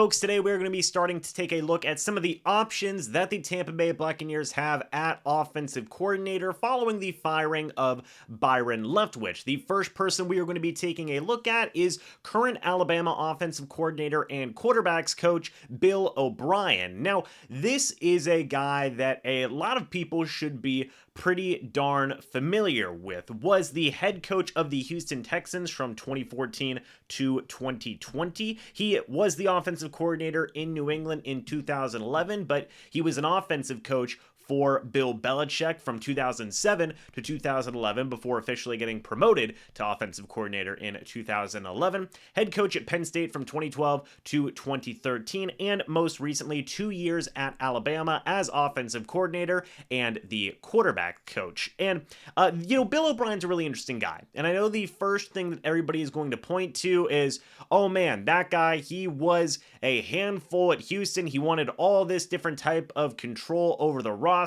Folks, today we're going to be starting to take a look at some of the options that the Tampa Bay Buccaneers have at offensive coordinator following the firing of Byron Leftwich. The first person we are going to be taking a look at is current Alabama offensive coordinator and quarterbacks coach Bill O'Brien. Now, this is a guy that a lot of people should be pretty darn familiar with. Was the head coach of the Houston Texans from 2014 to 2020. He was the offensive coordinator in New England in 2011, but he was an offensive coach for Bill Belichick from 2007 to 2011 before officially getting promoted to offensive coordinator in 2011. Head coach at Penn State from 2012 to 2013, and most recently 2 years at Alabama as offensive coordinator and the quarterback coach. And, Bill O'Brien's a really interesting guy. And I know the first thing that everybody is going to point to is, oh man, that guy, he was a handful at Houston. He wanted all this different type of control over the roster,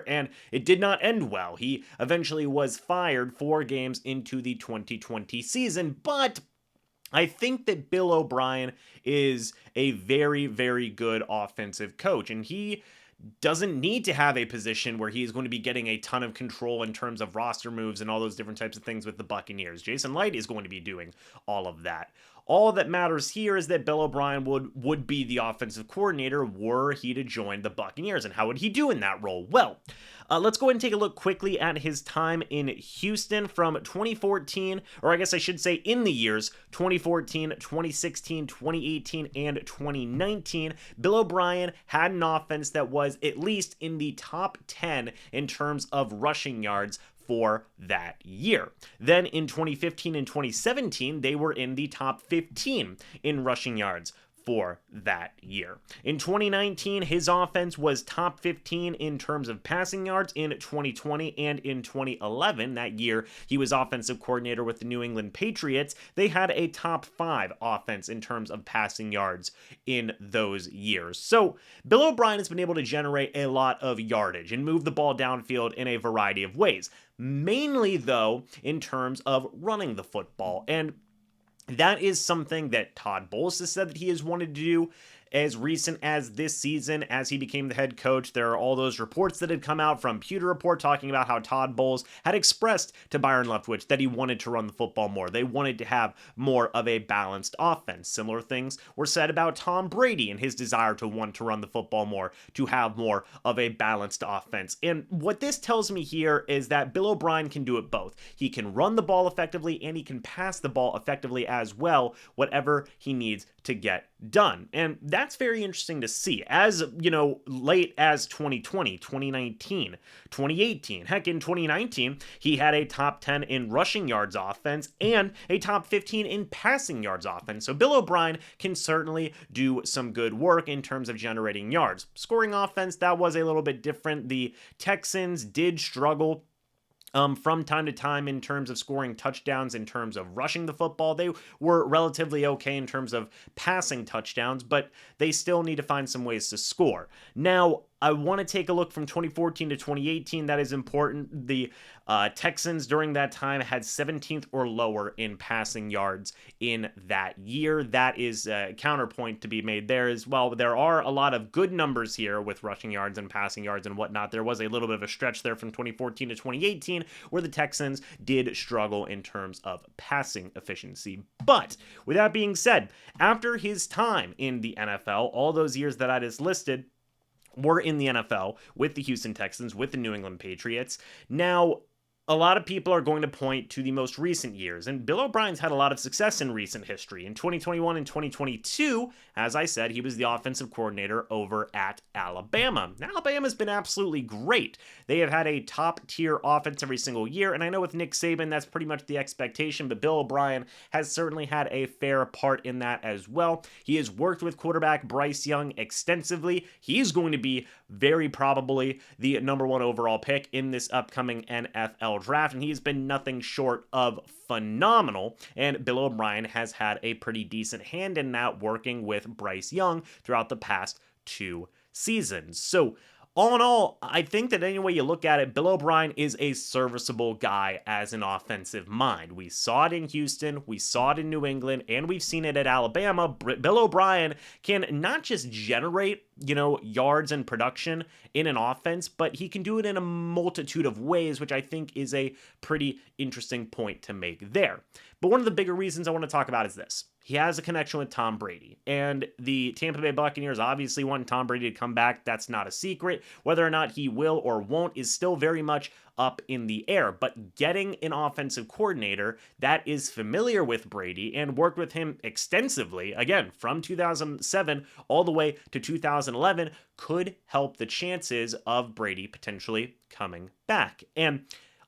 and it did not end well. He eventually was fired 4 games into the 2020 season, but I think that Bill O'Brien is a very, very good offensive coach, and he doesn't need to have a position where he's going to be getting a ton of control in terms of roster moves and all those different types of things with the Buccaneers. Jason Light is going to be doing all of that. All that matters here is that Bill O'Brien would be the offensive coordinator were he to join the Buccaneers. And how would he do in that role? Well, let's go ahead and take a look quickly at his time in Houston from 2014, or I guess I should say in the years 2014, 2016, 2018, and 2019. Bill O'Brien had an offense that was at least in the top 10 in terms of rushing yards for that year. Then in 2015 and 2017, they were in the top 15 in rushing yards for that year. In 2019, his offense was top 15 in terms of passing yards. In 2020 and in 2011, that year he was offensive coordinator with the New England Patriots, they had a top 5 offense in terms of passing yards in those years. So Bill O'Brien has been able to generate a lot of yardage and move the ball downfield in a variety of ways. Mainly, though, in terms of running the football. And that is something that Todd Bowles has said that he has wanted to do as recent as this season as he became the head coach. There are all those reports that had come out from Pewter Report talking about how Todd Bowles had expressed to Byron Leftwich that he wanted to run the football more. They wanted to have more of a balanced offense. Similar things were said about Tom Brady and his desire to want to run the football more, to have more of a balanced offense. And what this tells me here is that Bill O'Brien can do it both. He can run the ball effectively and he can pass the ball effectively as well, whatever he needs to get done. And that's very interesting to see. As, late as 2020, 2019, 2018, heck, in 2019, he had a top 10 in rushing yards offense and a top 15 in passing yards offense. So Bill O'Brien can certainly do some good work in terms of generating yards. Scoring offense, that was a little bit different. The Texans did struggle from time to time in terms of scoring touchdowns. In terms of rushing the football, they were relatively okay in terms of passing touchdowns, but they still need to find some ways to score. Now, I want to take a look from 2014 to 2018. That is important. The Texans during that time had 17th or lower in passing yards in that year. That is a counterpoint to be made there as well. There are a lot of good numbers here with rushing yards and passing yards and whatnot. There was a little bit of a stretch there from 2014 to 2018 where the Texans did struggle in terms of passing efficiency. But with that being said, after his time in the NFL, all those years that I just listed were in the NFL with the Houston Texans, with the New England Patriots. Now, a lot of people are going to point to the most recent years, and Bill O'Brien's had a lot of success in recent history. In 2021 and 2022, as I said, he was the offensive coordinator over at Alabama. Now, Alabama's been absolutely great. They have had a top-tier offense every single year, and I know with Nick Saban, that's pretty much the expectation, but Bill O'Brien has certainly had a fair part in that as well. He has worked with quarterback Bryce Young extensively. He is going to be very probably the number 1 overall pick in this upcoming NFL draft, and he's been nothing short of phenomenal, and Bill O'Brien has had a pretty decent hand in that, working with Bryce Young throughout the past 2 seasons. So All in all, I think that any way you look at it, Bill O'Brien is a serviceable guy as an offensive mind. We saw it in Houston, we saw it in New England, and we've seen it at Alabama. Bill O'Brien can not just generate, yards and production in an offense, but he can do it in a multitude of ways, which I think is a pretty interesting point to make there. But one of the bigger reasons I want to talk about is this. He has a connection with Tom Brady, and the Tampa Bay Buccaneers obviously want Tom Brady to come back. That's not a secret. Whether or not he will or won't is still very much up in the air, but getting an offensive coordinator that is familiar with Brady and worked with him extensively, again, from 2007 all the way to 2011, could help the chances of Brady potentially coming back. And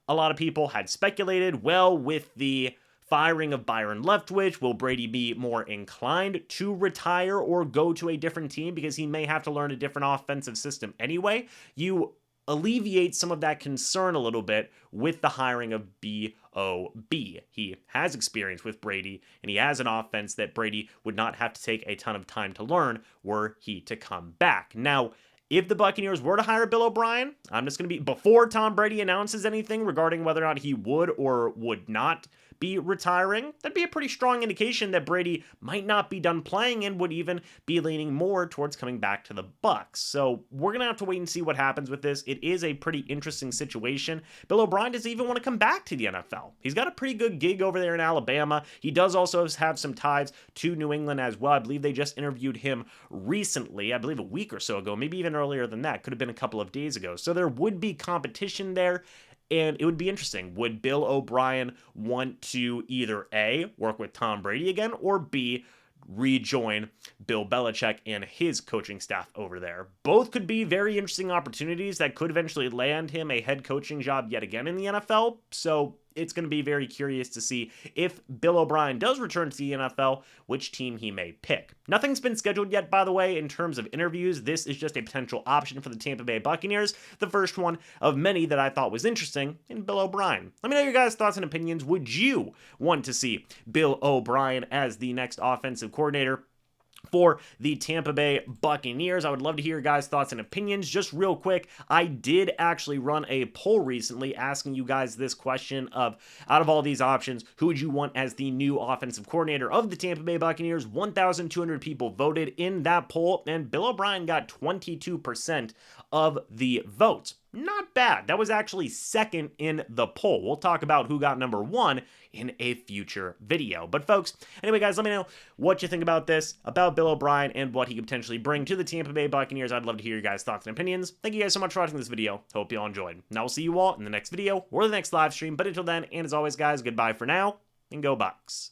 a lot of people had speculated, well, with the firing of Byron Leftwich, will Brady be more inclined to retire or go to a different team because he may have to learn a different offensive system anyway? You alleviate some of that concern a little bit with the hiring of B.O.B. He has experience with Brady, and he has an offense that Brady would not have to take a ton of time to learn were he to come back. Now, if the Buccaneers were to hire Bill O'Brien, I'm just going to be, before Tom Brady announces anything regarding whether or not he would or would not be retiring, that'd be a pretty strong indication that Brady might not be done playing and would even be leaning more towards coming back to the Bucs. So we're going to have to wait and see what happens with this. It is a pretty interesting situation. Bill O'Brien doesn't even want to come back to the NFL. He's got a pretty good gig over there in Alabama. He does also have some ties to New England as well. I believe they just interviewed him recently, I believe a week or so ago, maybe even earlier than that. Could have been a couple of days ago. So there would be competition there. And it would be interesting. Would Bill O'Brien want to either A, work with Tom Brady again, or B, rejoin Bill Belichick and his coaching staff over there? Both could be very interesting opportunities that could eventually land him a head coaching job yet again in the NFL. So it's going to be very curious to see if Bill O'Brien does return to the NFL, which team he may pick. Nothing's been scheduled yet, by the way, in terms of interviews. This is just a potential option for the Tampa Bay Buccaneers, the first one of many that I thought was interesting in Bill O'Brien. Let me know your guys' thoughts and opinions. Would you want to see Bill O'Brien as the next offensive coordinator for the Tampa Bay Buccaneers? I would love to hear your guys' thoughts and opinions. Just real quick, I did actually run a poll recently asking you guys this question of, out of all these options, who would you want as the new offensive coordinator of the Tampa Bay Buccaneers? 1,200 people voted in that poll, and Bill O'Brien got 22% of the votes. Not bad. That was actually second in the poll. We'll talk about who got number one in a future video. But folks, anyway, guys, let me know what you think about this, about Bill O'Brien, and what he could potentially bring to the Tampa Bay Buccaneers. I'd love to hear your guys' thoughts and opinions. Thank you guys so much for watching this video. Hope you all enjoyed. And I will see you all in the next video or the next live stream. But until then, and as always, guys, goodbye for now, and go Bucs.